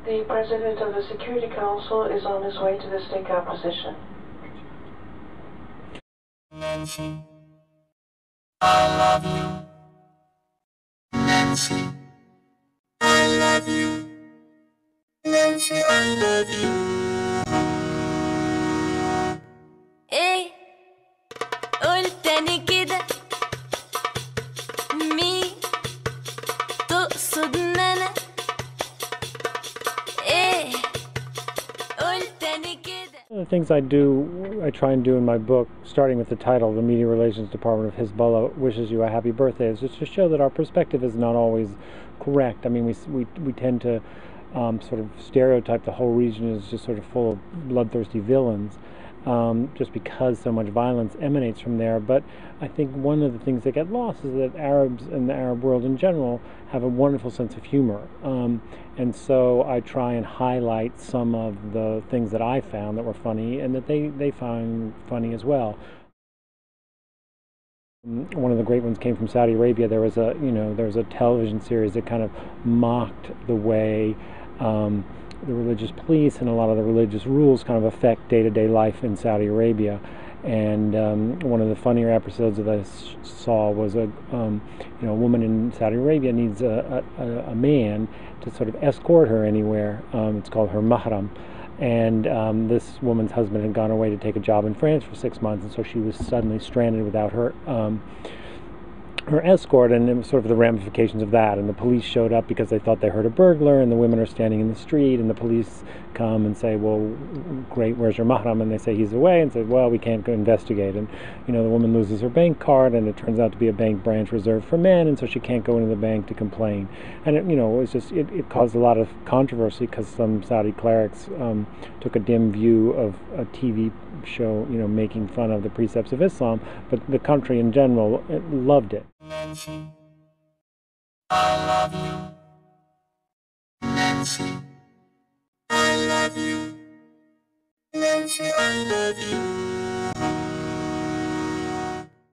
The President of the Security Council is on his way to the stakeout position. Nancy, I love you. Nancy, I love you. Nancy, I love you. ايه قول تاني كده مين تقصد ان انا ايه قول تاني كده. The things I try and do in my book, starting with the title, The Media Relations Department of Hezbollah Wishes You a Happy Birthday, is just to show that our perspective is not always correct. I mean, we tend to sort of stereotype the whole region as just sort of full of bloodthirsty villains, just because so much violence emanates from there. But I think one of the things that get lost is that Arabs and the Arab world in general have a wonderful sense of humor. And so I try and highlight some of the things that I found that were funny and that they found funny as well. One of the great ones came from Saudi Arabia. There was a television series that kind of mocked the way the religious police and a lot of the religious rules kind of affect day-to-day life in Saudi Arabia. And one of the funnier episodes that I saw was a woman in Saudi Arabia needs a man to sort of escort her anywhere. It's called her mahram. And this woman's husband had gone away to take a job in France for 6 months, and so she was suddenly stranded without her escort, and it was sort of the ramifications of that. And the police showed up because they thought they heard a burglar, and the women are standing in the street, and the police come and say, well, great, where's your mahram? And they say he's away, and say, well, we can't go investigate. And the woman loses her bank card, and it turns out to be a bank branch reserved for men, and so she can't go into the bank to complain. And it was just it caused a lot of controversy because some Saudi clerics took a dim view of a TV show making fun of the precepts of Islam, but the country in general loved it. Nancy, I love you. Nancy, I love you. Nancy, I love you.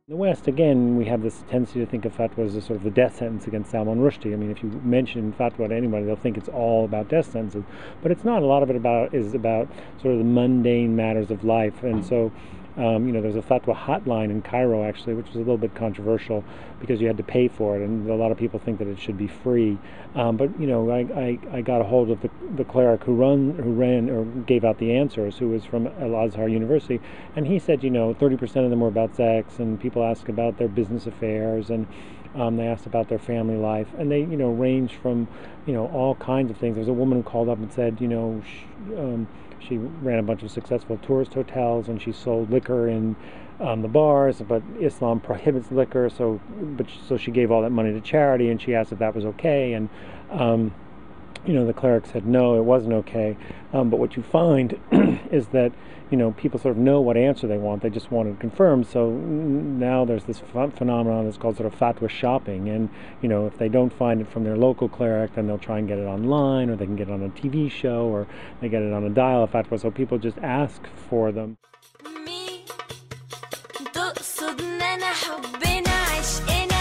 In the West, again, we have this tendency to think of fatwa as a sort of a death sentence against Salman Rushdie. I mean, if you mention fatwa to anybody, they'll think it's all about death sentences, but it's not. A lot of it is about sort of the mundane matters of life. And so there's a fatwa hotline in Cairo, actually, which was a little bit controversial because you had to pay for it, and a lot of people think that it should be free. But I got a hold of the cleric who ran or gave out the answers, who was from Al-Azhar University, and he said 30% of them were about sex, and people asked about their business affairs, and they asked about their family life, and they ranged from all kinds of things. There was a woman who called up and said she ran a bunch of successful tourist hotels, and she sold liquor in the bars, but Islam prohibits liquor, so she gave all that money to charity, and she asked if that was okay, and the cleric said no, it wasn't okay. But what you find is that people sort of know what answer they want. They just want it confirmed. So now there's this phenomenon that's called sort of fatwa shopping, and if they don't find it from their local cleric, then they'll try and get it online, or they can get it on a TV show, or they get it on a dial fatwa. So people just ask for them. تقصد ان انا حبنا عشقنا